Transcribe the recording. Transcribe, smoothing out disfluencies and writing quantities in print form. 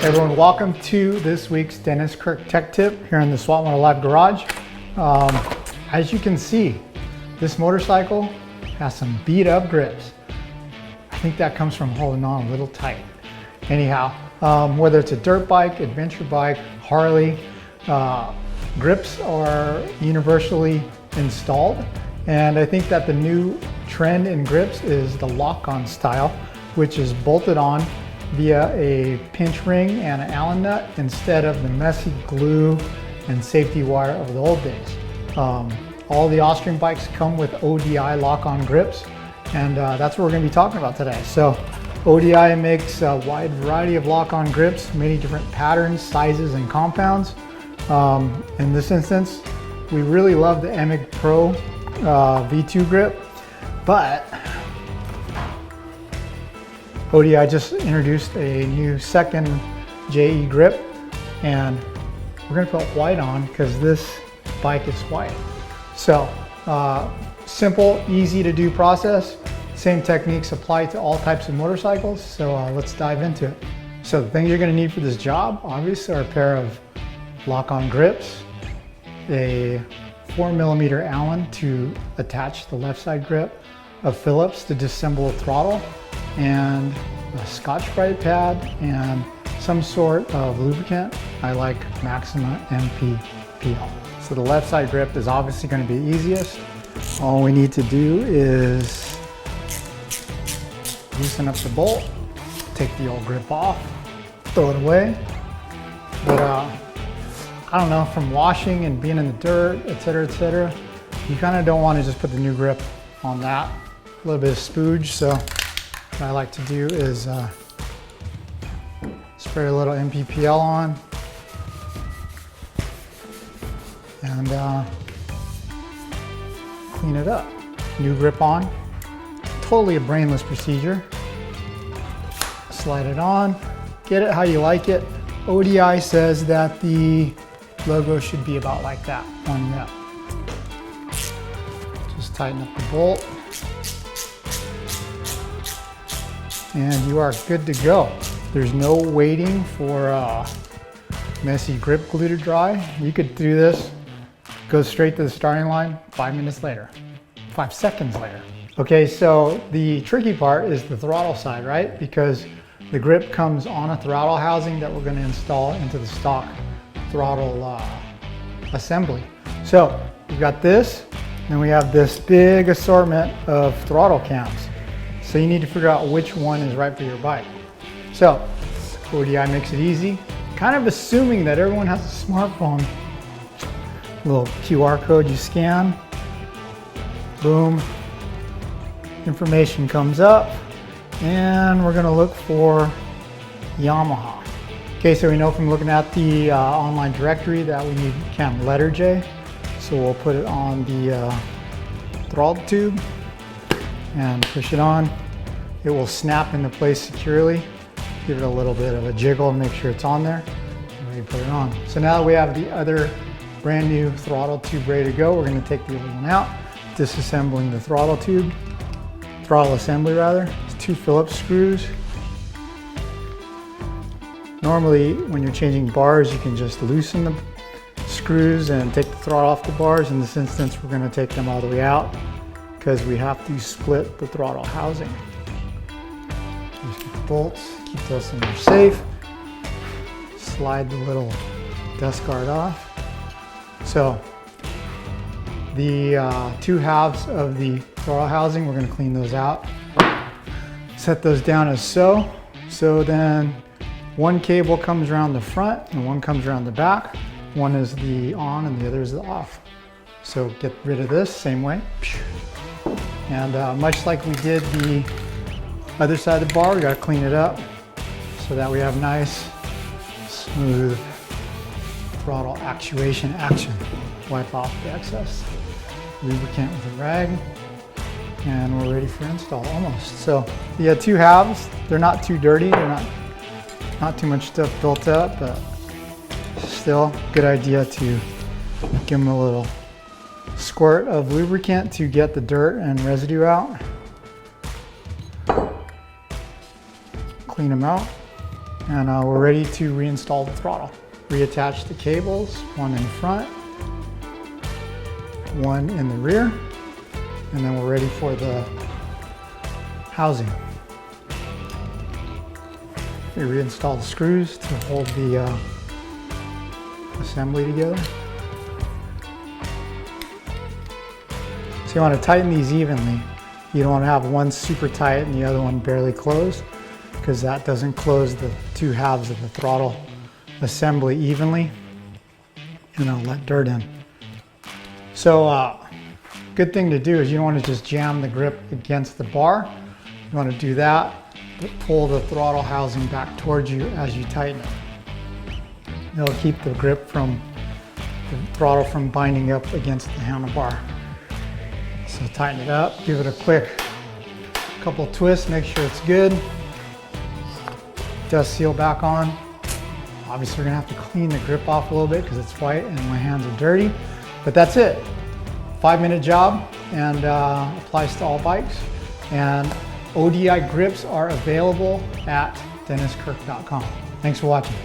Everyone, welcome to this week's Dennis Kirk Tech Tip here in the Swapmoto Live Garage. As you can see, this motorcycle has some beat up grips. I think that comes from holding on a little tight. Anyhow, whether it's a dirt bike, adventure bike, Harley, grips are universally installed. And I think that the new trend in grips is the lock-on style, which is bolted on via a pinch ring and an Allen nut instead of the messy glue and safety wire of the old days. All the Austrian bikes come with ODI Lock-On grips, and that's what we're going to be talking about today. So ODI makes a wide variety of lock-on grips, many different patterns, sizes, and compounds. In this instance, we really love the MX Pro V2 grip, but ODI just introduced a new second JE grip, and we're going to put white on because this bike is white. So simple, easy to do process. Same techniques apply to all types of motorcycles. So let's dive into it. So the things you're going to need for this job, obviously, are a pair of lock-on grips, a 4mm Allen to attach the left side grip, a Phillips to disassemble the throttle, and a Scotch-Brite pad and some sort of lubricant. I like Maxima MPPL. So the left side grip is obviously going to be easiest. All we need to do is loosen up the bolt, take the old grip off, throw it away. But I don't know, from washing and being in the dirt, etc., you kind of don't want to just put the new grip on that. A little bit of spooge. So what I like to do is spray a little MPPL on and clean it up. New grip on. Totally a brainless procedure. Slide it on, get it how you like it. ODI says that the logo should be about like that, 1 mil. Just tighten up the bolt, and you are good to go. There's no waiting for messy grip glue to dry. You could do this, go straight to the starting line 5 minutes later, 5 seconds later. Okay, so the tricky part is the throttle side, right? Because the grip comes on a throttle housing that we're going to install into the stock throttle assembly. So we've got this, and we have this big assortment of throttle cams. So you need to figure out which one is right for your bike. So ODI makes it easy, kind of assuming that everyone has a smartphone. Little QR code you scan, boom, information comes up, and we're gonna look for Yamaha. Okay, so we know from looking at the online directory that we need cam letter J. So we'll put it on the throttle tube and push it on. It will snap into place securely. Give it a little bit of a jiggle and make sure it's on there. And we put it on. So now that we have the other brand new throttle tube ready to go, we're gonna take the old one out, disassembling the throttle tube, throttle assembly rather. It's 2 Phillips screws. Normally, when you're changing bars, you can just loosen the screws and take the throttle off the bars. In this instance, we're going to take them all the way out because we have to split the throttle housing. Just get the bolts, keep those somewhere safe. Slide the little dust guard off. So the 2 halves of the throttle housing, we're going to clean those out. Set those down as so. So then one cable comes around the front and one comes around the back. One is the on and the other is the off. So get rid of this same way. And much like we did the other side of the bar, we got to clean it up so that we have nice, smooth throttle actuation action. Wipe off the excess, lubricant with a rag, and we're ready for install almost. So you have 2 halves. They're not too dirty. They're not too much stuff built up, but still good idea to give them a little squirt of lubricant to get the dirt and residue out. Clean them out. And we're ready to reinstall the throttle. Reattach the cables, one in front, one in the rear, and then we're ready for the housing. We reinstall the screws to hold the assembly together. So you want to tighten these evenly. You don't want to have one super tight and the other one barely closed, because that doesn't close the two halves of the throttle assembly evenly, and it'll let dirt in. So good thing to do is you don't want to just jam the grip against the bar. You want to do that, but pull the throttle housing back towards you as you tighten it. It'll keep the grip from the throttle from binding up against the handlebar. So tighten it up, give it a quick couple twists, make sure it's good. Dust seal back on. Obviously we're gonna have to clean the grip off a little bit because it's white and my hands are dirty, but that's it. 5-minute job, and applies to all bikes. And ODI grips are available at DennisKirk.com. Thanks for watching.